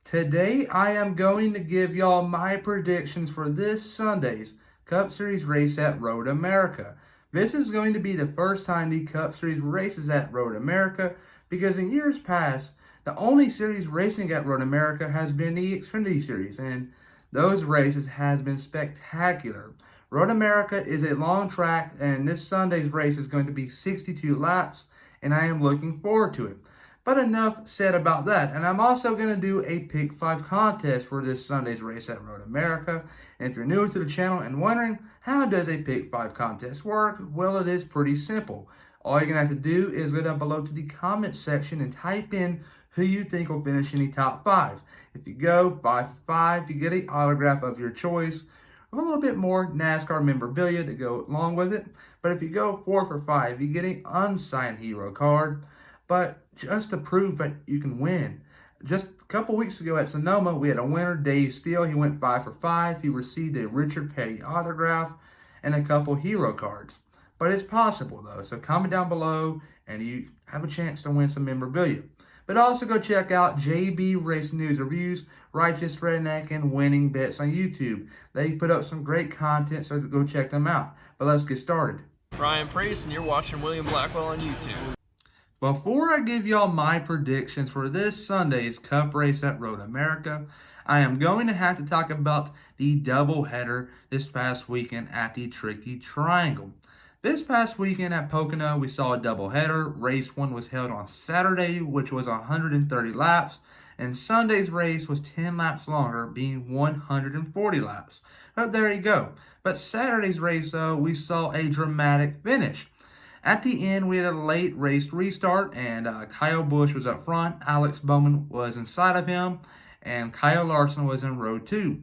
Today I am going to give y'all my predictions for this Sunday's Cup Series race at Road America. This is going to be the first time the Cup Series races at Road America because in years past, the only series racing at Road America has been the Xfinity Series, and those races has been spectacular. Road America is a long track, and this Sunday's race is going to be 62 laps, and I am looking forward to it. But enough said about that. And I'm also going to do a Pick 5 contest for this Sunday's race at Road America. And if you're new to the channel and wondering, how does a Pick 5 contest work? Well, it is pretty simple. All you're going to have to do is go down below to the comment section and type in who you think will finish in the top 5. If you go 5 for 5, you get an autograph of your choice, with a little bit more NASCAR memorabilia to go along with it. But if you go 4 for 5, you get an unsigned hero card. But just to prove that you can win. Just a couple weeks ago at Sonoma, we had a winner, Dave Steele. He went 5 for 5. He received a Richard Petty autograph and a couple hero cards. But it's possible, though. So comment down below, and you have a chance to win some memorabilia. But also go check out JB Race News Reviews, Righteous Redneck, and Winning Bets on YouTube. They put up some great content, so go check them out. But let's get started. Ryan Priest, and you're watching William Blackwell on YouTube. Before I give y'all my predictions for this Sunday's Cup race at Road America, I am going to have to talk about the doubleheader this past weekend at the Tricky Triangle. This past weekend at Pocono, we saw a doubleheader. Race 1 was held on Saturday, which was 130 laps, and Sunday's race was 10 laps longer, being 140 laps. But there you go. But Saturday's race, though, we saw a dramatic finish. At the end, we had a late race restart, and Kyle Busch was up front. Alex Bowman was inside of him, and Kyle Larson was in row 2.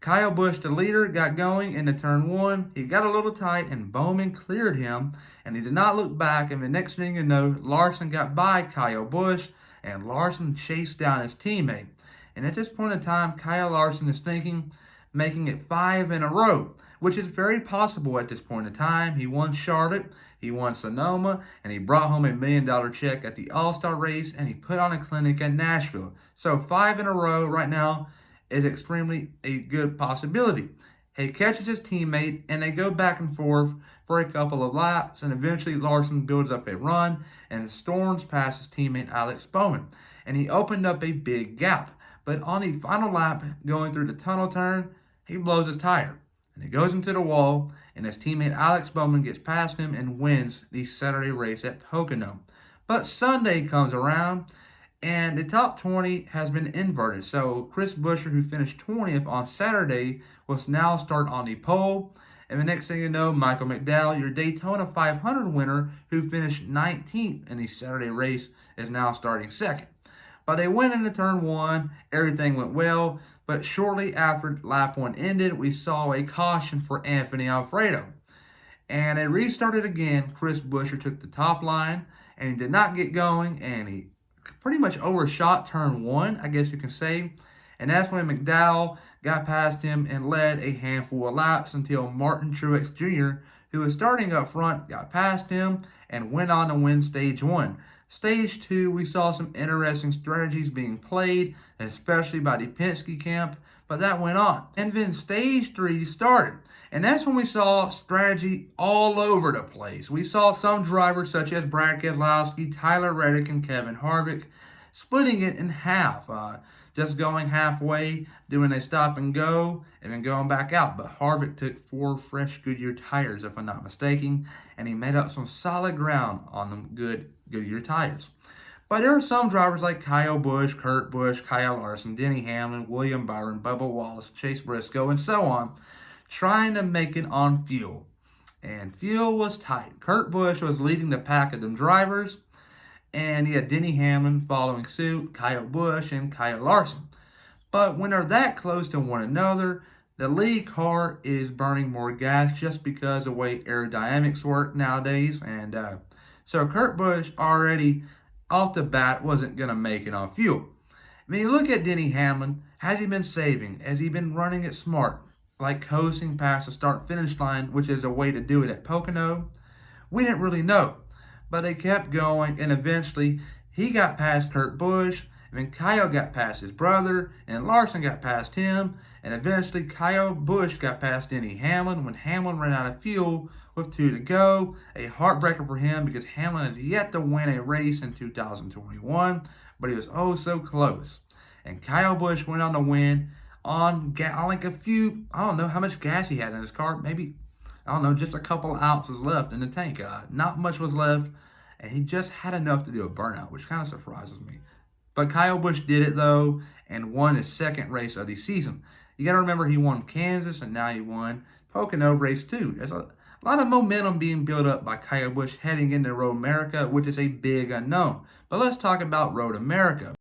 Kyle Busch, the leader, got going into turn 1. He got a little tight, and Bowman cleared him, and he did not look back. And the next thing you know, Larson got by Kyle Busch, and Larson chased down his teammate. And at this point in time, Kyle Larson is thinking, making it 5 in a row, which is very possible at this point in time. He won Charlotte, he won Sonoma, and he brought home $1 million check at the All-Star race, and he put on a clinic at Nashville. So 5 in a row right now is extremely a good possibility. He catches his teammate, and they go back and forth for a couple of laps, and eventually Larson builds up a run and storms past his teammate Alex Bowman, and he opened up a big gap. But on the final lap, going through the tunnel turn, he blows his tire, and he goes into the wall, and his teammate Alex Bowman gets past him and wins the Saturday race at Pocono. But Sunday comes around, and the top 20 has been inverted. So Chris Buescher, who finished 20th on Saturday, will now start on the pole. And the next thing you know, Michael McDowell, your Daytona 500 winner, who finished 19th in the Saturday race, is now starting second. But they went into turn 1. Everything went well. But shortly after lap 1 ended, we saw a caution for Anthony Alfredo. And it restarted again. Chris Buescher took the top line, and he did not get going, and he pretty much overshot turn 1, I guess you can say. And that's when McDowell got past him and led a handful of laps until Martin Truex Jr., who was starting up front, got past him and went on to win stage 1. Stage 2, we saw some interesting strategies being played, especially by the Penske camp, but that went on. And then stage 3 started, and that's when we saw strategy all over the place. We saw some drivers such as Brad Keselowski, Tyler Reddick, and Kevin Harvick splitting it in half, just going halfway, doing a stop and go, and then going back out. But Harvick took 4 fresh Goodyear tires, if I'm not mistaken, and he made up some solid ground on them good Goodyear tires. But there are some drivers like Kyle Busch, Kurt Busch, Kyle Larson, Denny Hamlin, William Byron, Bubba Wallace, Chase Briscoe, and so on, trying to make it on fuel. And fuel was tight. Kurt Busch was leading the pack of them drivers, and he had Denny Hamlin following suit, Kyle Busch, and Kyle Larson. But when they're that close to one another, the lead car is burning more gas just because of the way aerodynamics work nowadays. And so Kurt Busch already off the bat wasn't going to make it on fuel. I mean, you look at Denny Hamlin. Has he been saving? Has he been running it smart? Like coasting past the start-finish line, which is a way to do it at Pocono? We didn't really know. But they kept going, and eventually he got past Kurt Busch, And then Kyle got past his brother, and Larson got past him, and eventually Kyle Busch got past Denny Hamlin when Hamlin ran out of fuel with 2 to go. A heartbreaker for him because Hamlin has yet to win a race in 2021, but he was oh so close. And Kyle Busch went on to win on like a few, I don't know how much gas he had in his car, maybe, I don't know, just a couple ounces left in the tank. Not much was left, and he just had enough to do a burnout, which kind of surprises me. But Kyle Busch did it, though, and won his second race of the season. You got to remember he won Kansas, and now he won Pocono race 2. There's a lot of momentum being built up by Kyle Busch heading into Road America, which is a big unknown. But let's talk about Road America.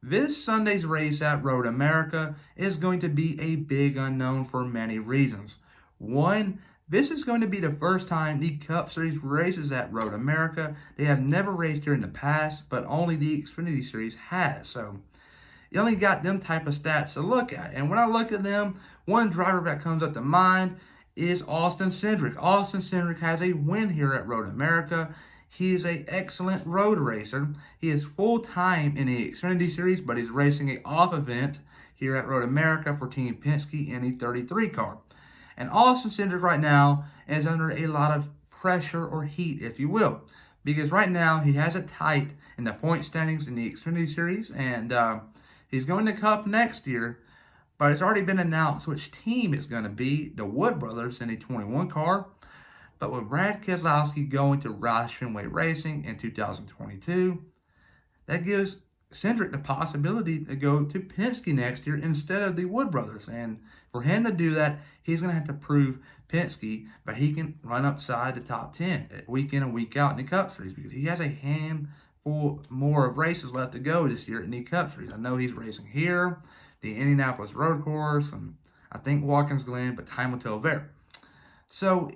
This Sunday's race at Road America is going to be a big unknown for many reasons. One, this is going to be the first time the Cup Series races at Road America. They have never raced here in the past, but only the Xfinity Series has. So you only got them type of stats to look at. And when I look at them, one driver that comes up to mind is Austin Cindric. Austin Cindric has a win here at Road America. He is an excellent road racer. He is full-time in the Xfinity Series, but he's racing an off event here at Road America for Team Penske in the 33 car. And Austin Cindric right now is under a lot of pressure or heat, if you will, because right now he has it tight in the point standings in the Xfinity Series, and he's going to Cup next year, but it's already been announced which team it's going to be, the Wood Brothers in the 21 car. But with Brad Keselowski going to Roush Fenway Racing in 2022, that gives Cindric the possibility to go to Penske next year instead of the Wood Brothers. And for him to do that, he's going to have to prove Penske that he can run upside the top 10 week in and week out in the Cup Series, because he has a handful more of races left to go this year in the Cup Series. I know he's racing here, the Indianapolis Road Course, and I think Watkins Glen, but time will tell there. So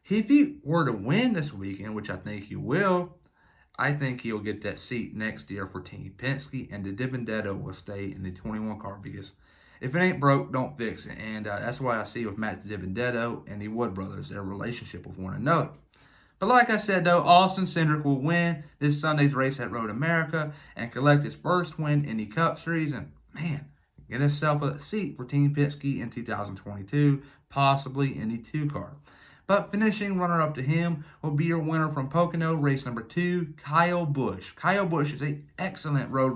if he were to win this weekend, which I think he will, I think he'll get that seat next year for Team Penske, and the DiBenedetto will stay in the 21 car, because if it ain't broke, don't fix it. And that's why I see with Matt DiBenedetto and the Wood Brothers, their relationship with one another. But like I said, though, Austin Cindric will win this Sunday's race at Road America and collect his first win in the Cup Series, and man, get himself a seat for Team Penske in 2022, possibly in the 2 car. But finishing runner-up to him will be your winner from Pocono, race number 2, Kyle Busch. Kyle Busch is an excellent road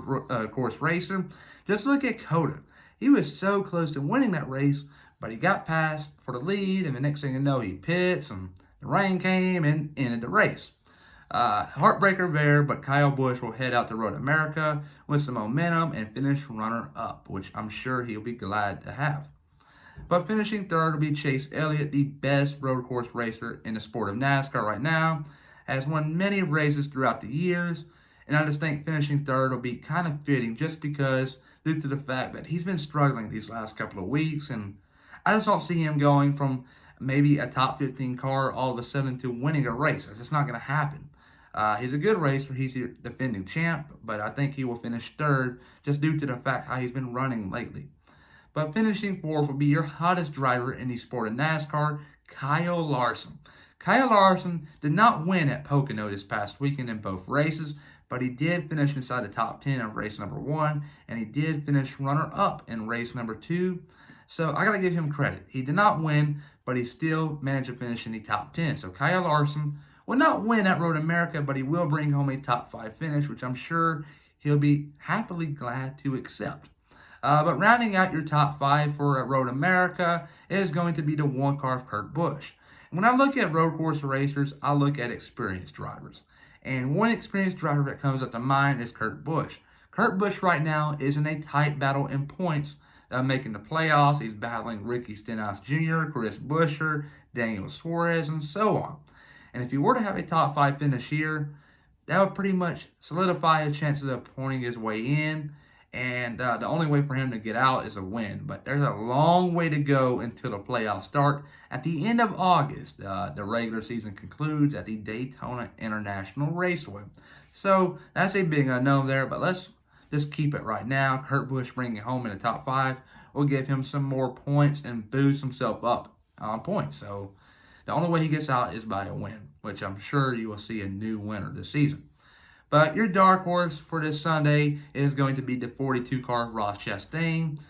course racer. Just look at COTA. He was so close to winning that race, but he got past for the lead, and the next thing you know, he pits, and the rain came and ended the race. Heartbreaker there, but Kyle Busch will head out to Road America with some momentum and finish runner-up, which I'm sure he'll be glad to have. But finishing third will be Chase Elliott, the best road course racer in the sport of NASCAR right now. Has won many races throughout the years, and I just think finishing third will be kind of fitting just because due to the fact that he's been struggling these last couple of weeks, and I just don't see him going from maybe a top 15 car all of a sudden to winning a race. It's just not going to happen. He's a good racer. He's the defending champ, but I think he will finish third just due to the fact how he's been running lately. But finishing fourth will be your hottest driver in the sport of NASCAR, Kyle Larson. Kyle Larson did not win at Pocono this past weekend in both races, but he did finish inside the top 10 in race number 1, and he did finish runner-up in race number 2. So I got to give him credit. He did not win, but he still managed to finish in the top 10. So Kyle Larson will not win at Road America, but he will bring home a top 5 finish, which I'm sure he'll be happily glad to accept. But rounding out your top 5 for Road America is going to be the 1 car of Kurt Busch. And when I look at road course racers, I look at experienced drivers. And one experienced driver that comes up to mind is Kurt Busch. Kurt Busch right now is in a tight battle in points, making the playoffs. He's battling Ricky Stenhouse Jr., Chris Buescher, Daniel Suarez, and so on. And if he were to have a top 5 finish here, that would pretty much solidify his chances of pointing his way in. And the only way for him to get out is a win. But there's a long way to go until the playoffs start. At the end of August, the regular season concludes at the Daytona International Raceway. So that's a big unknown there. But let's just keep it right now. Kurt Busch bringing it home in the top 5 will give him some more points and boost himself up on points. So the only way he gets out is by a win, which I'm sure you will see a new winner this season. But your dark horse for this Sunday is going to be the 42 car Ross Chastain.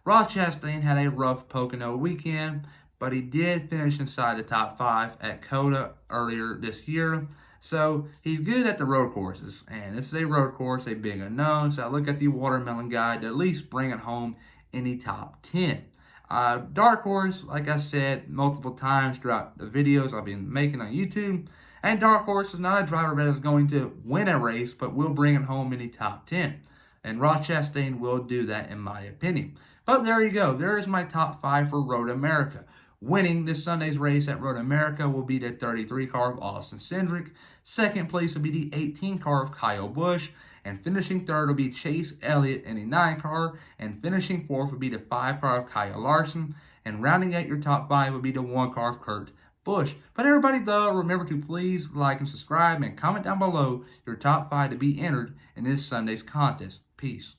Ross Chastain had a rough Pocono weekend, but he did finish inside the top 5 at COTA earlier this year. So he's good at the road courses, and this is a road course, a big unknown. So I look at the watermelon guide to at least bring it home in the top 10. Dark horse, like I said multiple times throughout the videos I've been making on YouTube, and dark horse is not a driver that is going to win a race, but will bring it home in the top 10. And Ross Chastain will do that, in my opinion. But there you go. There is my top 5 for Road America. Winning this Sunday's race at Road America will be the 33 car of Austin Cindric. Second place will be the 18 car of Kyle Busch. And finishing third will be Chase Elliott in the 9 car. And finishing fourth will be the 5 car of Kyle Larson. And rounding out your top 5 will be the 1 car of Kurt Busch. But everybody, though, remember to please like and subscribe and comment down below your top 5 to be entered in this Sunday's contest. Peace.